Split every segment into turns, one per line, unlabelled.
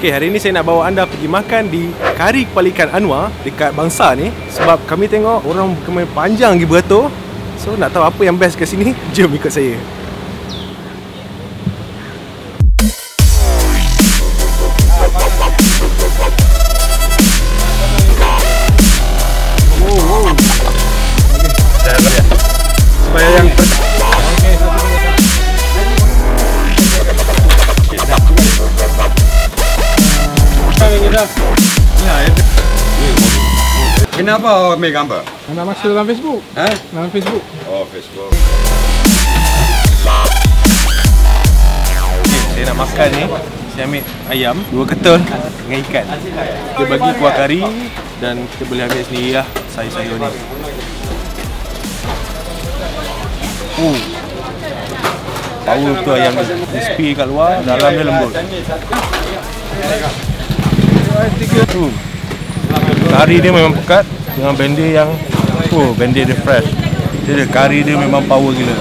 Okay, hari ni saya nak bawa anda pergi makan di Kari Kepala Ikan Anwar dekat Bangsa ni. Sebab kami tengok orang kemai panjang lagi beratur. So nak tahu apa yang best kat sini, jom ikut saya. Supaya yang
Kenapa awak ambil gambar?
Nak masuk dalam Facebook. Dalam Facebook.
Oh, Facebook.
okay, saya nak makan ni. Saya ambil ayam 2 ketul dengan ikan. Dia bagi kuah kari dan kita boleh ambil sendiri lah sayur-sayur ni. Power betul ayam ni. Crispy kat luar, dalam dia lembut. Kari dia memang pekat dengan bendir yang bendir dia fresh. Dia kari dia memang power gila.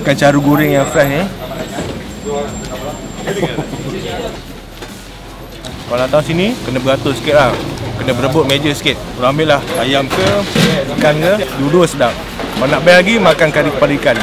Bukan cara goreng yang fresh ni. Kalau datang sini kena beratur sikit lah. Kena berebut meja sikit. Korang ambil lah ayam ke ikan ke, dua-dua sedap. Kalau nak bayar lagi, makan kari kepala ikan.